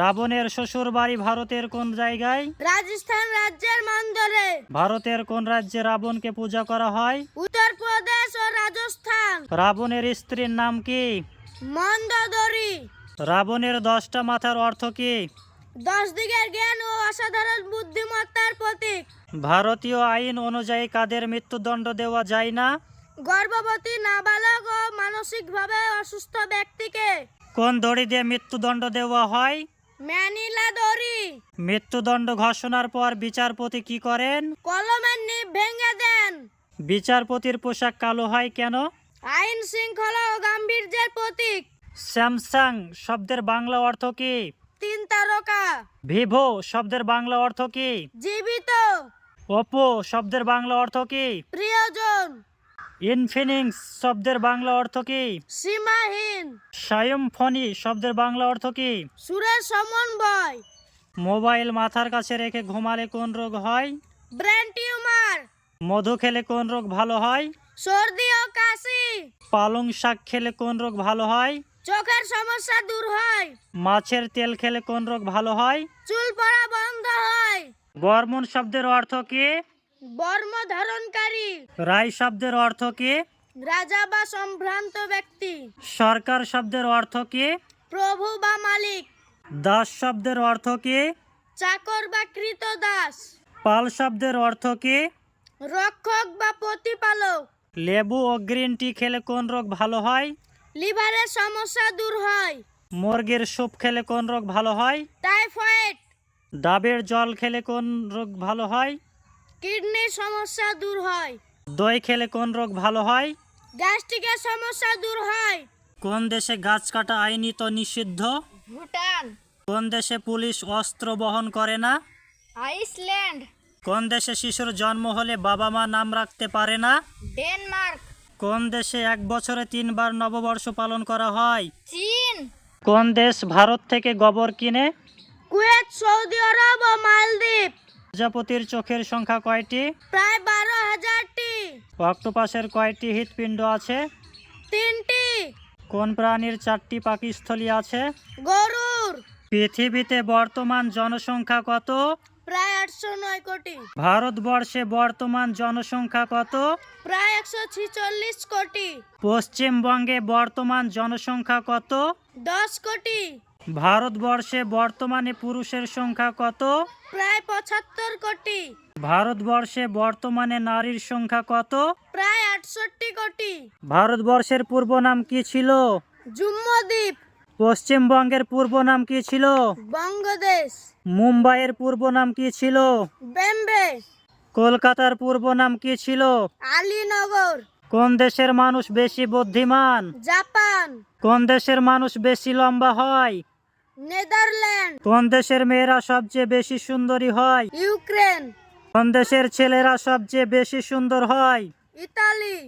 রাবণের শ্বশুর বাড়ি ভারতের কোন জায়গায়? রাজস্থান রাজ্যের মন্দরে। ভারতের কোন রাজ্যে রাবণকে পূজা করা হয়? উত্তরপ্রদেশ ও রাজস্থান। রাবণের স্ত্রীর নাম কি? মন্দোদরী। রাবণের 10টা মাথার অর্থ কি? 10 দিকের জ্ঞান ও অসাধারণ বুদ্ধিমত্তার প্রতীক। ভারতীয় আইন অনুযায়ী কাদের মৃত্যুদণ্ড দেওয়া যায় না? গর্ভবতী, নাবালক ও মানসিকভাবে অসুস্থ ব্যক্তিকে। কোন দড়ি দিয়ে মৃত্যুদণ্ড দেওয়া হয়? ম্যানিলা দড়ি। মৃত্যুদণ্ড ঘোষণার পর বিচারপতি কি করেন? কলমের নিব ভেঙে দেন। বিচারপতির পোশাক কালো হয় কেন? আইন শৃঙ্খলা ও গাম্ভীর্যের প্রতীক। স্যামসাং শব্দের বাংলা অর্থ কি? 3 তারকা। ভিভো শব্দের বাংলা অর্থ কি? জীবিত। ওপো শব্দের বাংলা অর্থ কি? প্রিয়জন। ইনফিনিক্স শব্দের বাংলা অর্থ কি? সীমাহীন। সায়ম্ফনি শব্দের বাংলা অর্থ কি? সুরের সমন্বয়। মোবাইল মাথার কাছে রেখে ঘুমালে কোন রোগ হয়? Brain tumour. মধু খেলে কোন রোগ ভালো হয়? সর্দি ও কাশি। পালং শাক খেলে কোন রোগ ভালো হয়? চোখের সমস্যা দূর হয়। মাছের তেল খেলে কোন রোগ ভালো হয়? চুল পড়া বন্ধ হয়। বর্মন শব্দের অর্থ কি? বর্ম ধারণকারী। রায় শব্দের অর্থ কি? রাজা বা সম্ভ্রান্ত ব্যক্তি। সরকার শব্দের অর্থ কি? প্রভু বা মালিক। দাস শব্দের অর্থ কি? চাকর বা কৃতদাস। পাল শব্দের অর্থ কি? রক্ষক বা প্রতিপালক। লেবু ও গ্রিন টি খেলে কোন রোগ ভালো হয়? লিভারের সমস্যা দূর হয়। মুরগির স্যুপ খেলে কোন রোগ ভালো হয়? টাইফয়েড। ডাবের জল খেলে কোন রোগ ভালো হয়? কিডনির সমস্যা দূর হয়। দই খেলে কোন রোগ ভালো হয়? গ্যাস্ট্রিকের সমস্যা দূর হয়। কোন দেশে গাছ কাটা আইনত নিষিদ্ধ? ভুটান। কোন দেশে পুলিশ অস্ত্র বহন করে না? আইসল্যান্ড। কোন দেশে শিশুর জন্ম হলে বাবা মা নাম রাখতে পারে না? ডেনমার্ক। কোন দেশে 1 বছরে 3 বার নববর্ষ পালন করা হয়? চীন। কোন দেশ ভারত থেকে গোবর কিনে? কুয়েত, সৌদি আরব ও মালদ্বীপ। প্রজাপতির চোখের সংখ্যা কয়টি? প্রায় 12,000টি। অক্টোপাসের কয়টি হৃৎপিণ্ড আছে? 3টি। কোন প্রাণীর 4টি পাকস্থলী আছে? গরুর। পৃথিবীতে বর্তমান জনসংখ্যা কত? প্রায় 809 কোটি। ভারতবর্ষে বর্তমান জনসংখ্যা কত? প্রায় 146 কোটি। পশ্চিমবঙ্গে বর্তমান জনসংখ্যা কত? 10 কোটি। ভারতবর্ষে বর্তমানে পুরুষের সংখ্যা কত? প্রায় 75 কোটি। ভারতবর্ষে বর্তমানে নারীর সংখ্যা কত? প্রায় 68 কোটি। ভারতবর্ষের পূর্ব নাম কি ছিল? জুম্মদ্বীপ। পশ্চিমবঙ্গের পূর্ব নাম কি ছিল? বঙ্গদেশ। মুম্বাইয়ের পূর্ব নাম কি ছিল? বেম্বে। কলকাতার পূর্ব নাম কি ছিল? আলীনগর। কোন দেশের মানুষ বেশি বুদ্ধিমান? জাপান। কোন দেশের মানুষ বেশি লম্বা হয়? নেদারল্যান্ড। কোন দেশের মেয়েরা সবচেয়ে বেশি সুন্দরী হয়? ইউক্রেন। কোন দেশের ছেলেরা সবচেয়ে বেশি সুন্দর হয়? ইতালি।